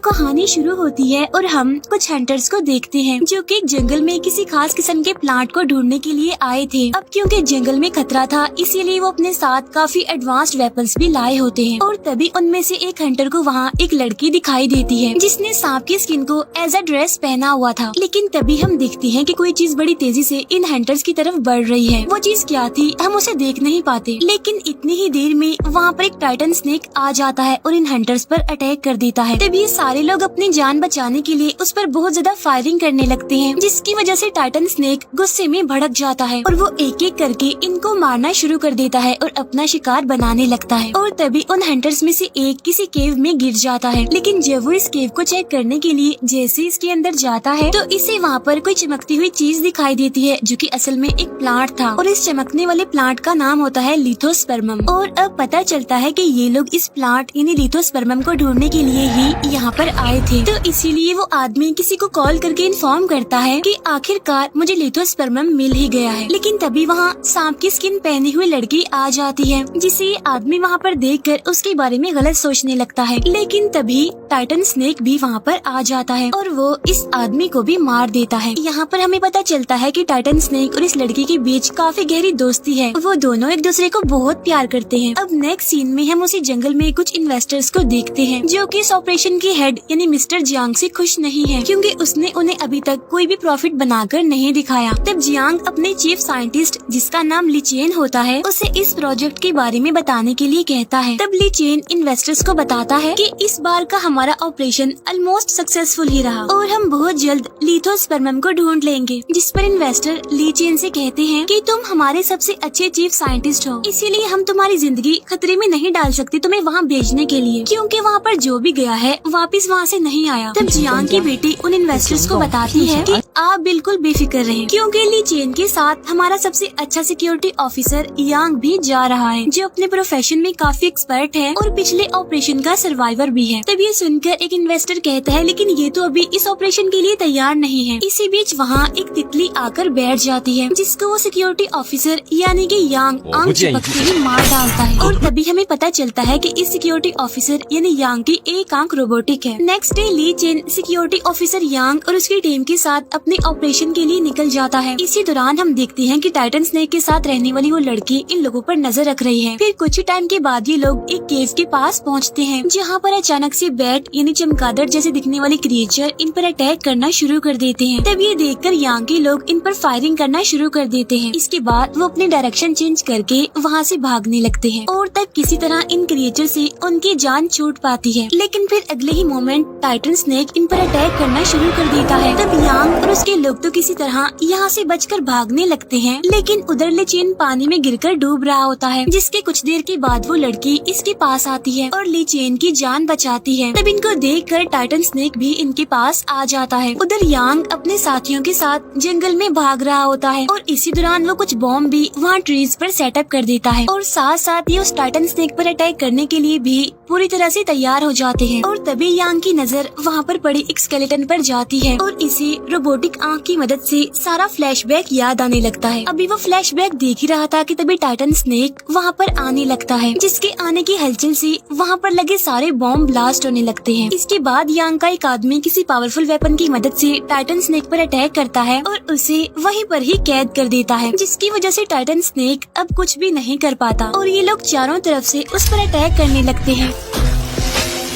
कहानी शुरू होती है और हम कुछ हंटर्स को देखते हैं जो कि एक जंगल में किसी खास किस्म के प्लांट को ढूंढने के लिए आए थे। अब क्योंकि जंगल में खतरा था इसीलिए वो अपने साथ काफी एडवांस्ड वेपन्स भी लाए होते हैं। और तभी उनमें से एक हंटर को वहाँ एक लड़की दिखाई देती है जिसने सांप की स्किन को एज अ ड्रेस पहना हुआ था। लेकिन तभी हम देखते हैं कि कोई चीज बड़ी तेजी से इन हंटर्स की तरफ बढ़ रही है। वो चीज क्या थी हम उसे देख नहीं पाते, लेकिन इतनी ही देर में वहाँ पर एक टाइटन स्नेक आ जाता है और इन हंटर्स पर अटैक कर देता है। तभी सारे लोग अपनी जान बचाने के लिए उस पर बहुत ज्यादा फायरिंग करने लगते हैं, जिसकी वजह से टाइटन स्नेक गुस्से में भड़क जाता है और वो एक एक करके इनको मारना शुरू कर देता है और अपना शिकार बनाने लगता है। और तभी उन हंटर्स में से एक किसी केव में गिर जाता है। लेकिन जब वो इस केव को चेक करने के लिए जैसे इसके अंदर जाता है तो इसे वहाँ पर कोई चमकती हुई चीज दिखाई देती है जो कि असल में एक प्लांट था। और इस चमकने वाले प्लांट का नाम होता है लिथोस्पर्मम। और अब पता चलता है कि ये लोग इस प्लांट यानी लिथोस्पर्मम को ढूंढने के लिए ही यहाँ पर आए थे। तो इसीलिए वो आदमी किसी को कॉल करके इन्फॉर्म करता है कि आखिरकार मुझे लिथोस्पर्मम मिल ही गया है। लेकिन तभी वहाँ सांप की स्किन पहनी हुई लड़की आ जाती है जिसे ये आदमी वहाँ पर देखकर उसके बारे में गलत सोचने लगता है। लेकिन तभी टाइटन स्नेक भी वहाँ पर आ जाता है और वो इस आदमी को भी मार देता है। यहाँ पर हमें पता चलता है कि टाइटन स्नेक और इस लड़की के बीच काफी गहरी दोस्ती है। वो दोनों एक दूसरे को बहुत प्यार करते हैं। अब नेक्स्ट सीन में हम उसी जंगल में कुछ इन्वेस्टर्स को देखते हैं जो कि इस ऑपरेशन के हेड यानी मिस्टर जियांग से खुश नहीं है क्योंकि उसने उन्हें अभी तक कोई भी प्रॉफिट बनाकर नहीं दिखाया। तब जियांग अपने चीफ साइंटिस्ट जिसका नाम ली चेन होता है उसे इस प्रोजेक्ट के बारे में बताने के लिए कहता है। तब ली चेन इन्वेस्टर्स को बताता है कि इस बार का हमारा ऑपरेशन ऑलमोस्ट सक्सेसफुल ही रहा और हम बहुत जल्द लिथोस्पर्मम को ढूंढ लेंगे। जिस पर इन्वेस्टर ली चेन से कहते हैं कि तुम हमारे सबसे अच्छे चीफ साइंटिस्ट हो, इसीलिए हम तुम्हारी जिंदगी खतरे में नहीं डाल सकते तुम्हें वहाँ भेजने के लिए, क्योंकि वहाँ पर जो भी गया है वापस वहाँ से नहीं आया। तब जियांग की बेटी उन इन्वेस्टर्स को बताती है कि आप बिल्कुल बेफिक्र रहें क्योंकि ली चेन के साथ हमारा सबसे अच्छा सिक्योरिटी ऑफिसर यांग भी जा रहा है जो अपने प्रोफेशन में काफी एक्सपर्ट है और पिछले ऑपरेशन का सर्वाइवर भी है। तब ये सुनकर एक इन्वेस्टर कहता है लेकिन ये तो अभी इस ऑपरेशन के लिए तैयार नहीं है। इसी बीच वहाँ एक तितली आकर बैठ जाती है जिसको वो सिक्योरिटी ऑफिसर यानी कि यांग आंख चिपकते ही मार डालता है। और तभी हमें पता चलता है कि इस सिक्योरिटी ऑफिसर यानी यांग की एक आंख रोबोटिक है। नेक्स्ट डे ली चेन सिक्योरिटी ऑफिसर यांग और उसकी टीम के साथ अपने ऑपरेशन के लिए निकल जाता है। इसी दौरान हम देखते हैं कि टाइटन स्नेक के साथ रहने वाली वो लड़की इन लोगों पर नजर रख रही है। फिर कुछ ही टाइम के बाद ये लोग एक केव के पास पहुँचते हैं जहाँ पर अचानक से बैट यानी चमगादड़ जैसे दिखने वाले क्रिएचर इन पर अटैक करना शुरू कर देते हैं। तब ये देखकर यांग के लोग इन पर फायरिंग करना शुरू कर देते हैं। इसके बाद वो अपनी डायरेक्शन चेंज करके वहाँ से भागने लगते हैं और तब किसी तरह इन क्रिएचर से उनकी जान छूट पाती है। लेकिन फिर अगले ही मोमेंट टाइटन स्नेक इन पर अटैक करना शुरू कर देता है। तब यांग और उसके लोग तो किसी तरह यहाँ से बचकर भागने लगते हैं, लेकिन उधर ले चेन पानी में गिरकर डूब रहा होता है जिसके कुछ देर के बाद वो लड़की इसके पास आती है और ली चेन की जान बचाती है। तब इनको देखकर टाइटन स्नेक भी इनके पास आ जाता है। उधर यांग अपने साथियों के साथ जंगल में भाग रहा होता है और इसी दौरान वो कुछ बॉम्ब भी वहाँ ट्रीज पर सेटअप कर देता है और साथ साथ ये उस टाइटन स्नेक पर अटैक करने के लिए भी पूरी तरह से तैयार हो जाते हैं। और तभी यांग की नजर वहाँ पर पड़ी एक स्केलेटन पर जाती है और इसे रोबोटिक आंख की मदद से सारा फ्लैशबैक याद आने लगता है। अभी वो फ्लैशबैक देख ही रहा था कि तभी टाइटन स्नेक वहाँ पर आने लगता है जिसके आने की हलचल से वहाँ पर लगे सारे बॉम्ब ब्लास्ट होने लगते हैं। इसके बाद यांग का एक आदमी किसी पावरफुल वेपन की मदद से टाइटन स्नेक पर अटैक करता है और उसे वहीं पर ही कैद कर देता है, जिसकी वजह से टाइटन स्नेक अब कुछ भी नहीं कर पाता और ये लोग चारों तरफ से उस पर अटैक करने लगते हैं।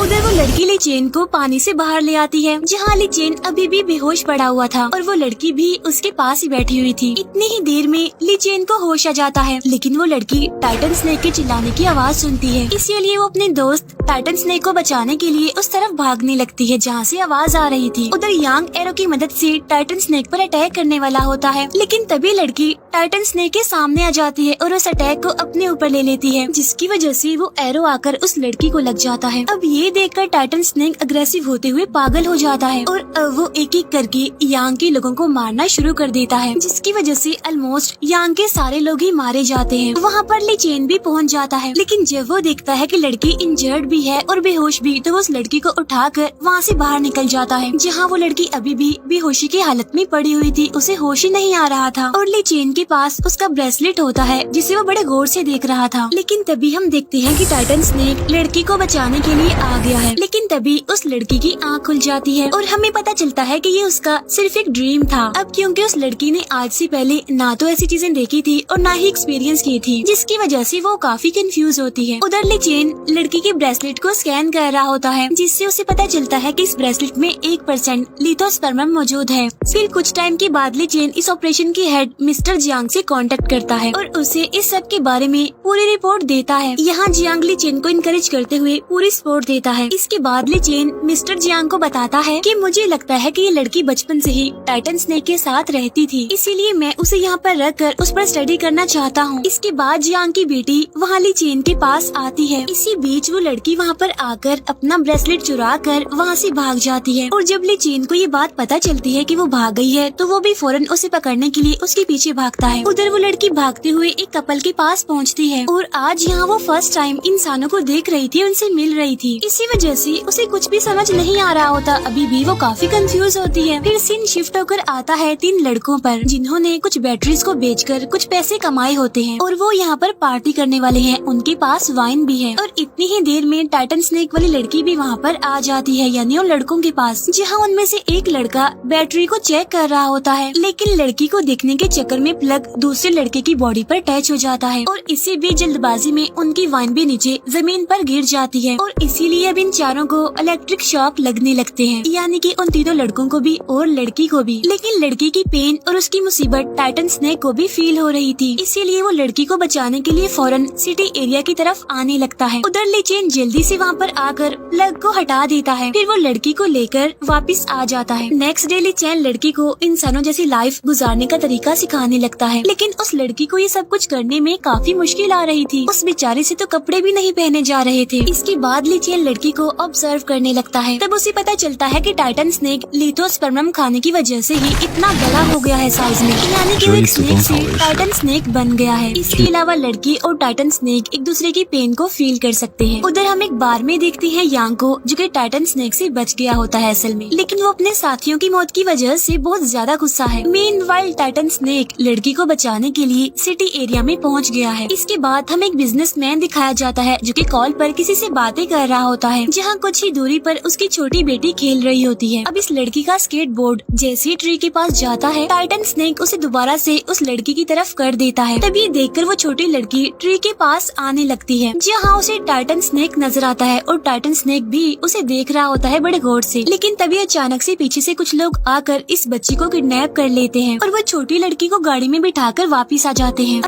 उधर वो लड़की ली चेन को पानी से बाहर ले आती है जहाँ ली चेन अभी भी बेहोश पड़ा हुआ था और वो लड़की भी उसके पास ही बैठी हुई थी। इतनी ही देर में ली चेन को होश आ जाता है, लेकिन वो लड़की टाइटन स्नेक के चिल्लाने की आवाज सुनती है। इसीलिए वो अपने दोस्त टाइटन स्नेक को बचाने के लिए उस तरफ भागने लगती है जहाँ से आवाज आ रही थी। उधर यांग एरो की मदद से टाइटन स्नेक पर अटैक करने वाला होता है, लेकिन तभी लड़की टाइटन स्नेक के सामने आ जाती है और उस अटैक को अपने ऊपर ले लेती है, जिसकी वजह से वो एरो आकर उस लड़की को लग जाता है। अब ये देखकर टाइटन स्नेक अग्रेसिव होते हुए पागल हो जाता है और वो एक एक करके यांग के लोगों को मारना शुरू कर देता है, जिसकी वजह से ऑलमोस्ट यांग के सारे लोग ही मारे जाते हैं। वहाँ पर ली चेन भी पहुँच जाता है, लेकिन जब वो देखता है कि लड़की इंजर्ड भी है और बेहोश भी, तो वो उस लड़की को उठाकर वहाँ से बाहर निकल जाता है जहाँ वो लड़की अभी भी बेहोशी की हालत में पड़ी हुई थी, उसे होश ही नहीं आ रहा था। और ली चेन के पास उसका ब्रेसलेट होता है जिसे वो बड़े गौर से देख रहा था। लेकिन तभी हम देखते हैं कि टाइटन स्नेक लड़की को बचाने के लिए आ आ गया है। लेकिन तभी उस लड़की की आँख खुल जाती है और हमें पता चलता है कि ये उसका सिर्फ एक ड्रीम था। अब क्योंकि उस लड़की ने आज से पहले ना तो ऐसी चीजें देखी थी और ना ही एक्सपीरियंस की थी, जिसकी वजह से वो काफी कंफ्यूज होती है। उधर ली चेन लड़की के ब्रेसलेट को स्कैन कर रहा होता है, जिससे उसे पता चलता है कि इस ब्रेसलेट में 1% लिथोस्पर्मम मौजूद है। फिर कुछ टाइम के बाद ली चेन इस ऑपरेशन के हेड मिस्टर जियांग से कांटेक्ट करता है और उसे इस सब के बारे में पूरी रिपोर्ट देता है। यहाँ जियांग ली चेन को इनकरेज करते हुए पूरी सपोर्ट देता है। इसके बाद ली चेन मिस्टर जियांग को बताता है कि मुझे लगता है कि ये लड़की बचपन से ही टाइटन स्नेक के साथ रहती थी, इसीलिए मैं उसे यहाँ पर रख कर उस पर स्टडी करना चाहता हूँ। इसके बाद जियांग की बेटी वहाँ ली चेन के पास आती है। इसी बीच वो लड़की वहाँ पर आकर अपना ब्रेसलेट चुरा कर वहाँ से भाग जाती है और जब ली चेन को ये बात पता चलती है कि वो भाग गई है तो वो भी फौरन उसे पकड़ने के लिए उसके पीछे भागता है। उधर वो लड़की भागते हुए एक कपल के पास पहुँचती है और आज यहाँ वो फर्स्ट टाइम इंसानों को देख रही थी, उनसे मिल रही थी। इसी वजह से उसे कुछ भी समझ नहीं आ रहा होता। अभी भी वो काफी कंफ्यूज होती है। फिर सीन शिफ्ट होकर आता है 3 लड़कों पर, जिन्होंने कुछ बैटरीज को बेचकर कुछ पैसे कमाए होते हैं और वो यहाँ पर पार्टी करने वाले हैं। उनके पास वाइन भी है और इतनी ही देर में टाइटन स्नेक वाली लड़की भी वहाँ पर आ जाती है, यानी उन लड़कों के पास, जहाँ उनमें से एक लड़का बैटरी को चेक कर रहा होता है। लेकिन लड़की को देखने के चक्कर में प्लग दूसरे लड़के की बॉडी पर टच हो जाता है और इसी भी जल्दबाजी में उनकी वाइन भी नीचे जमीन पर गिर जाती है और इसीलिए अब इन चारों को इलेक्ट्रिक शॉक लगने लगते हैं, यानी कि उन तीनों लड़कों को भी और लड़की को भी। लेकिन लड़की की पेन और उसकी मुसीबत टाइटन स्नेक को भी फील हो रही थी, इसीलिए वो लड़की को बचाने के लिए फौरन सिटी एरिया की तरफ आने लगता है। उधर ली चेन जल्दी से वहाँ पर आकर प्लग को हटा देता है, फिर वो लड़की को लेकर वापस आ जाता है। नेक्स्ट डे ली चेन लड़की को इंसानों जैसी लाइफ गुजारने का तरीका सिखाने लगता है, लेकिन उस लड़की को ये सब कुछ करने में काफी मुश्किल आ रही थी। उस बेचारे से तो कपड़े भी नहीं पहने जा रहे थे। इसके बाद ली चेन लड़की को ऑब्जर्व करने लगता है। तब उसे पता चलता है कि टाइटन स्नेक लिथोस्पर्मम खाने की वजह से ही इतना बड़ा हो गया है साइज में, यानी कि वो एक स्नेक से टाइटन स्नेक बन गया है। इसके अलावा लड़की और टाइटन स्नेक एक दूसरे की पेन को फील कर सकते हैं। उधर हम एक बार में देखते हैं यांग को, जो कि टाइटन स्नेक से बच गया होता है असल में, लेकिन वो अपने साथियों की मौत की वजह से बहुत ज्यादा गुस्सा है। मीनवाइल टाइटन स्नेक लड़की को बचाने के लिए सिटी एरिया में पहुंच गया है। इसके बाद हमें एक बिजनेसमैन दिखाया जाता है, जो कि कॉल पर किसी से बातें कर रहा होता है, जहाँ कुछ ही दूरी पर उसकी छोटी बेटी खेल रही होती है। अब इस लड़की का स्केटबोर्ड जैसे ही ट्री के पास जाता है, टाइटन स्नेक उसे दोबारा से उस लड़की की तरफ कर देता है। तभी देखकर वो छोटी लड़की ट्री के पास आने लगती है, जहाँ उसे टाइटन स्नेक नजर आता है और टाइटन स्नेक भी उसे देख रहा होता है बड़े गौर से। लेकिन तभी अचानक से पीछे से कुछ लोग आकर इस बच्ची को किडनैप कर लेते हैं और वो छोटी लड़की को गाड़ी में बिठाकर वापिस आ जाते हैं।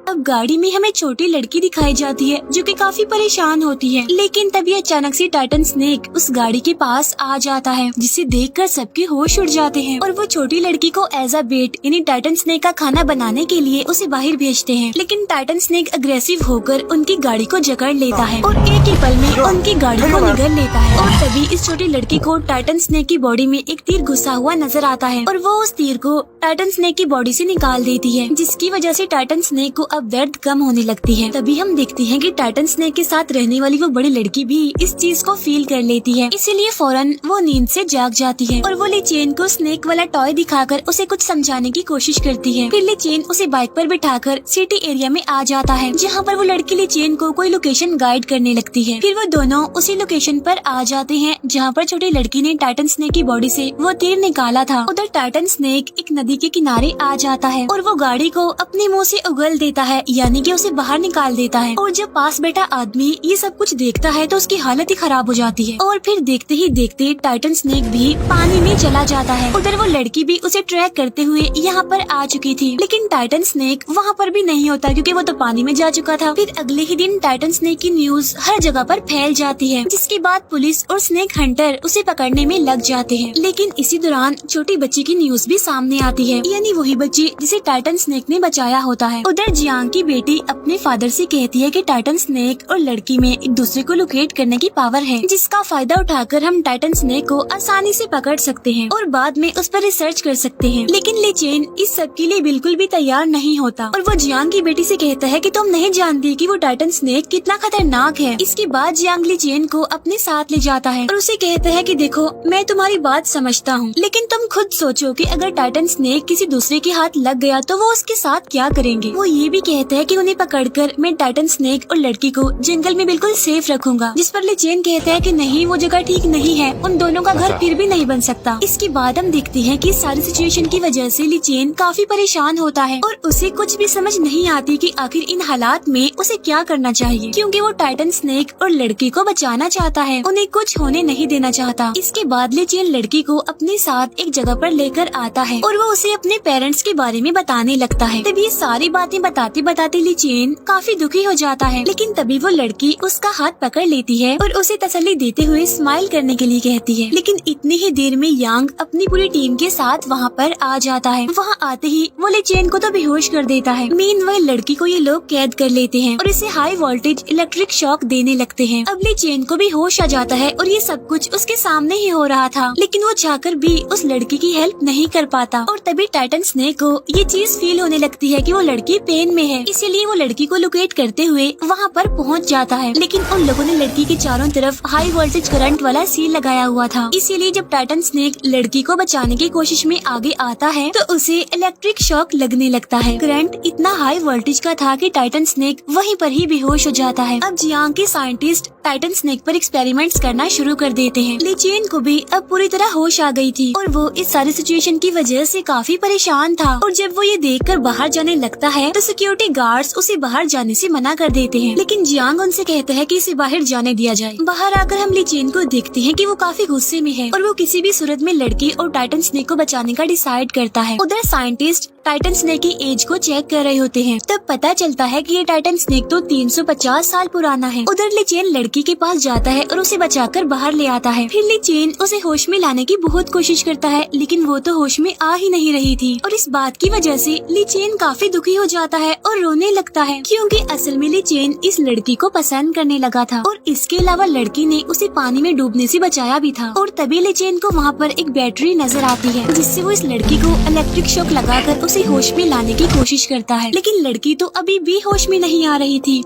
अब गाड़ी में हमें छोटी लड़की दिखाई जाती है, जो कि काफी परेशान होती है। लेकिन तभी अचानक से टाइटन स्नेक उस गाड़ी के पास आ जाता है, जिसे देखकर सबके होश उड़ जाते हैं और वो छोटी लड़की को एज अ बेट यानी टाइटन स्नेक का खाना बनाने के लिए उसे बाहर भेजते हैं। लेकिन टाइटन स्नेक अग्रेसिव होकर उनकी गाड़ी को जकड़ लेता है और एक ही पल में उनकी गाड़ी को निगल लेता है। और तभी इस छोटी लड़की को टाइटन स्नेक की बॉडी में एक तीर घुसा हुआ नजर आता है और वो उस तीर को टाइटन स्नेक की बॉडी से निकाल देती है, जिसकी वजह से टाइटन स्नेक को अब दर्द कम होने लगती है। तभी हम देखते हैं कि टाइटन स्नेक के साथ रहने वाली वो बड़ी लड़की भी इस चीज को फील कर लेती है, इसीलिए फौरन वो नींद से जाग जाती है और वो ली चेन को स्नेक वाला टॉय दिखाकर उसे कुछ समझाने की कोशिश करती है। फिर ली चेन उसे बाइक पर बिठाकर सिटी एरिया में आ जाता है, जहाँ पर वो लड़की ली चेन को कोई लोकेशन गाइड करने लगती है। फिर वो दोनों उसी लोकेशन पर आ जाते हैं, जहाँ पर छोटी लड़की ने टाइटन स्नेक की बॉडी से वो तीर निकाला था। उधर टाइटन स्नेक एक नदी के किनारे आ जाता है और वो गाड़ी को अपने मुंह से उगल देता है, यानी कि उसे बाहर निकाल देता है। और जब पास बैठा आदमी ये सब कुछ देखता है तो उसकी हालत ही खराब हो जाती है और फिर देखते ही देखते टाइटन स्नेक भी पानी में चला जाता है। उधर वो लड़की भी उसे ट्रैक करते हुए यहाँ पर आ चुकी थी, लेकिन टाइटन स्नेक वहाँ पर भी नहीं होता, क्योंकि वो तो पानी में जा चुका था। फिर अगले ही दिन टाइटन स्नेक की न्यूज हर जगह पर फैल जाती है, जिसके बाद पुलिस और स्नेक हंटर उसे पकड़ने में लग जाते हैं। लेकिन इसी दौरान छोटी बच्ची की न्यूज भी सामने आती है, यानी वही बच्ची जिसे टाइटन स्नेक ने बचाया होता है। उधर जियांग की बेटी अपने फादर से कहती है कि टाइटन स्नेक और लड़की में एक दूसरे को लोकेट करने की पावर है, जिसका फायदा उठाकर हम टाइटन स्नेक को आसानी से पकड़ सकते हैं और बाद में उस पर रिसर्च कर सकते हैं। लेकिन ली चेन इस सब के लिए बिल्कुल भी तैयार नहीं होता और वो जियांग की बेटी से कहता है कि तुम नहीं जानती कि वो टाइटन स्नेक कितना खतरनाक है। इसके बाद जियांग ली चेन को अपने साथ ले जाता है और उसे कहता है कि देखो, मैं तुम्हारी बात समझता हूँ, लेकिन तुम खुद सोचो कि अगर टाइटन स्नेक किसी दूसरे के हाथ लग गया तो वो उसके साथ क्या करेंगे। वो ये भी कहता है कि उन्हें पकड़कर मैं टाइटन स्नेक और लड़की को जंगल में बिल्कुल सेफ रखूंगा, जिस पर ली चेन कहता है कि नहीं, वो जगह ठीक नहीं है, उन दोनों का घर फिर भी नहीं बन सकता। इसके बाद हम देखते हैं कि सारी सिचुएशन की वजह से ली चेन काफी परेशान होता है और उसे कुछ भी समझ नहीं आती कि आखिर इन हालात में उसे क्या करना चाहिए, क्योंकि वो टाइटन स्नेक और लड़की को बचाना चाहता है, उन्हें कुछ होने नहीं देना चाहता। इसके बाद ली चेन लड़की को अपने साथ एक जगह पर लेकर आता है और वो उसे अपने पेरेंट्स के बारे में बताने लगता है। तभी ये सारी बातें बताते बताते ली चेन काफी दुखी हो जाता है, लेकिन तभी वो लड़की उसका हाथ पकड़ लेती है और उसे तसल्ली देते हुए स्माइल करने के लिए कहती है। लेकिन इतनी ही देर में यांग अपनी पूरी टीम के साथ वहाँ पर आ जाता है। वहाँ आते ही वो ली चेन को तो बेहोश कर देता है। मीनवाइल लड़की को ये लोग कैद कर लेते हैं और इसे हाई वोल्टेज इलेक्ट्रिक शॉक देने लगते हैं। अब ली चेन को भी होश आ जाता है और ये सब कुछ उसके सामने ही हो रहा था, लेकिन वो चाहकर भी उस लड़की की हेल्प नहीं कर पाता। और तभी टाइटन स्नेक को ये चीज फील होने लगती है कि वो लड़की पेन में है, इसीलिए वो लड़की को लोकेट करते हुए वहाँ पर पहुँच जाता है। लेकिन उन लोगों ने लड़की के चारों तरफ हाई वोल्टेज करंट वाला सील लगाया हुआ था, इसीलिए जब टाइटन स्नेक लड़की को बचाने की कोशिश में आगे आता है तो उसे इलेक्ट्रिक शॉक लगने लगता है। करंट इतना हाई वोल्टेज का था कि टाइटन स्नेक वहीं पर ही बेहोश हो जाता है। अब जियांग के साइंटिस्ट टाइटन स्नेक पर एक्सपेरिमेंट्स करना शुरू कर देते हैं। ली चेन को भी अब पूरी तरह होश आ गई थी और वो इस सारी सिचुएशन की वजह से काफी परेशान था। और जब वो ये देखकर बाहर जाने लगता है तो सिक्योरिटी गार्ड्स उसे बाहर जाने से मना कर देते हैं, लेकिन जियांग उनसे कहता है कि इसे बाहर जाने दिया जाए। बाहर आकर हम ली चेन को देखते हैं कि वो काफी गुस्से में है और वो किसी भी सूरत में लड़की और टाइटन स्नेक को बचाने का डिसाइड करता है। उधर साइंटिस्ट टाइटन स्नेक की एज को चेक कर रहे होते हैं, तब पता चलता है कि ये टाइटन स्नेक तो 350 साल पुराना है। उधर ली चेन लड़की के पास जाता है और उसे बचाकर बाहर ले आता है। फिर ली चेन उसे होश में लाने की बहुत कोशिश करता है, लेकिन वो तो होश में आ ही नहीं रही थी और इस बात की वजह से ली चेन काफी दुखी हो जाता है और रोने लगता है, क्योंकि असल में ली चेन इस लड़की को पसंद करने लगा था और इसके अलावा लड़की ने उसे पानी में डूबने से बचाया भी था। और तभी ली चेन को वहाँ पर एक बैटरी नजर आती है, जिससे वो इस लड़की को इलेक्ट्रिक शॉक लगाकर उसे होश में लाने की कोशिश करता है, लेकिन लड़की तो अभी भी होश में नहीं आ रही थी।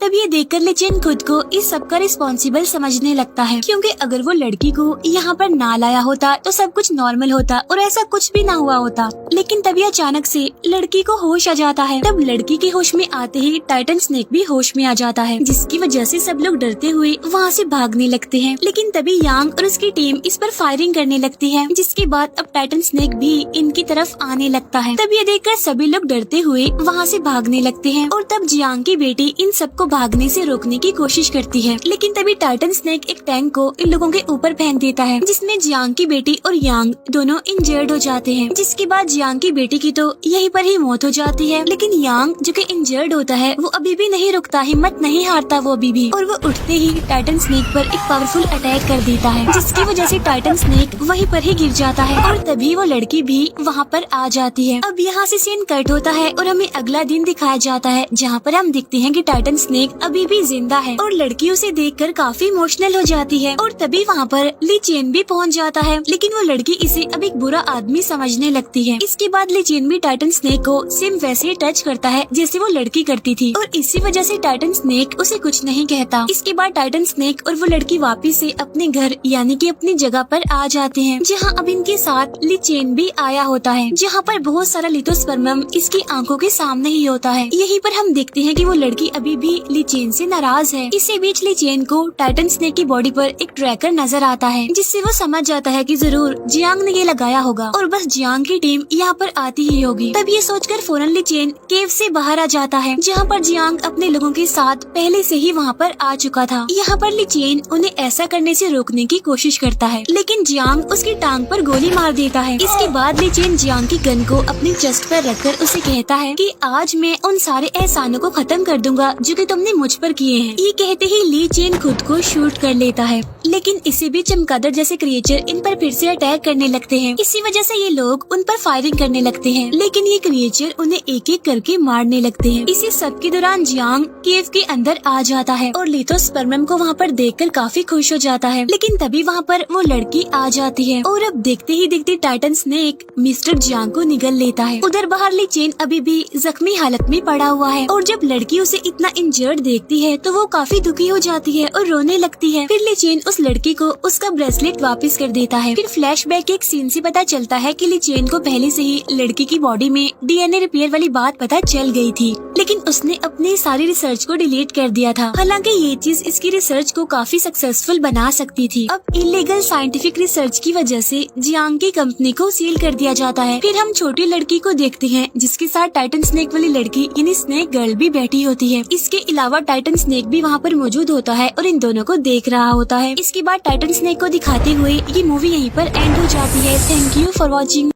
तब ये देखकर ली चेन खुद को इस सब का रिस्पॉन्सिबल समझने लगता है, क्योंकि अगर वो लड़की को यहाँ पर ना लाया होता तो सब कुछ नॉर्मल होता और ऐसा कुछ भी ना हुआ होता। लेकिन तभी अचानक से लड़की को होश आ जाता है। तब लड़की के होश में आते ही टाइटन स्नेक भी होश में आ जाता है, जिसकी वजह से सब लोग डरते हुए वहाँ से भागने लगते हैं। लेकिन तभी यांग और उसकी टीम इस पर फायरिंग करने लगती है, जिसके बाद अब टाइटन स्नेक भी इनकी तरफ आने लगता है। तब ये देखकर सभी लोग डरते हुए वहाँ से भागने लगते हैं और तब जियांग की बेटी इन सबको भागने से रोकने की कोशिश करती है। लेकिन तभी टाइटन स्नेक एक टैंक को इन लोगों के ऊपर फेंक देता है, जिसमें जियांग की बेटी और यांग दोनों इंजर्ड हो जाते हैं। जिसके बाद जियांग की बेटी की तो यहीं पर ही मौत हो जाती है, लेकिन यांग जो कि इंजर्ड होता है वो अभी भी नहीं रुकता, हिम्मत नहीं हारता वो अभी भी, और वो उठते ही टाइटन स्नेक पर एक पावरफुल अटैक कर देता है, जिसकी वजह से टाइटन स्नेक वहीं पर ही गिर जाता है और तभी वो लड़की भी वहाँ पर आ जाती है। अब यहाँ से सीन कट होता है और हमें अगला दिन दिखाया जाता है, जहाँ पर हम देखते हैं कि टाइटन स्नेक अभी भी जिंदा है और लड़की उसे देखकर काफी इमोशनल हो जाती है। और तभी वहाँ पर ली चेन भी पहुँच जाता है, लेकिन वो लड़की इसे अब एक बुरा आदमी समझने लगती है। इसके बाद ली चेन भी टाइटन स्नेक को सेम वैसे ही टच करता है जैसे वो लड़की करती थी और इसी वजह से टाइटन स्नेक उसे कुछ नहीं कहता। इसके बाद टाइटन स्नेक और वो लड़की वापिस से अपने घर यानी कि अपनी जगह पर आ जाते हैं, जहाँ अब इनके साथ ली चेन भी आया होता है, जहाँ पर बहुत सारा लिथोस्पर्मम इसकी आंखों के सामने ही होता है। यहीं पर हम देखते हैं कि वो लड़की अभी भी ली चेन से नाराज है। इसी बीच ली चेन को टाइटन स्नेक की बॉडी पर एक ट्रैकर नजर आता है, जिससे वो समझ जाता है कि जरूर जियांग ने ये लगाया होगा और बस जियांग की टीम यहाँ पर आती ही होगी। तब ये सोचकर फौरन ली चेन केव से बाहर आ जाता है, जहाँ पर जियांग अपने लोगों के साथ पहले से ही वहाँ पर आ चुका था। यहाँ पर ली चेन उन्हें ऐसा करने से रोकने की कोशिश करता है, लेकिन जियांग उसकी टांग पर गोली मार देता है। इसके बाद ली चेन जियांग की गन को अपनी चेस्ट पर रखकर उसे कहता है कि आज मैं उन सारे एहसानों को खत्म कर दूंगा जो कि तुमने मुझ पर किए हैं। ये कहते ही ली चेन खुद को शूट कर लेता है, लेकिन इसी भी चमगादड़ जैसे क्रिएचर इन पर फिर से अटैक करने लगते हैं। इसी वजह से ये लोग उन पर फायरिंग करने लगते हैं, लेकिन ये क्रिएचर उन्हें एक एक करके मारने लगते हैं। इसी सब के दौरान जियांग केव के अंदर आ जाता है और लिथोस्पर्मम को वहाँ पर देखकर काफी खुश हो जाता है, लेकिन तभी वहाँ पर वो लड़की आ जाती है और अब देखते ही देखते टाइटन स्नेक मिस्टर जियांग को निगल लेता है। उधर बाहर ली चेन अभी भी जख्मी हालत में पड़ा हुआ है और जब लड़की उसे इतना इंजर्ड जर्ड देखती है तो वो काफी दुखी हो जाती है और रोने लगती है। फिर ली चेन उस लड़की को उसका ब्रेसलेट वापस कर देता है। फिर फ्लैशबैक एक सीन से पता चलता है कि ली चेन को पहले से ही लड़की की बॉडी में डीएनए रिपेयर वाली बात पता चल गई थी, लेकिन उसने अपनी सारी रिसर्च को डिलीट कर दिया था। हालांकि ये चीज इसकी रिसर्च को काफी सक्सेसफुल बना सकती थी। अब इलीगल साइंटिफिक रिसर्च की वजह से जियांग की कंपनी को सील कर दिया जाता है। फिर हम छोटी लड़की को देखते हैं जिसके साथ टाइटन स्नेक वाली लड़की यानी स्नेक गर्ल भी बैठी होती है। इसके अलावा टाइटन स्नेक भी वहाँ पर मौजूद होता है और इन दोनों को देख रहा होता है। इसके बाद टाइटन स्नेक को दिखाते हुए ये मूवी यहीं पर एंड हो जाती है। Thank you for watching.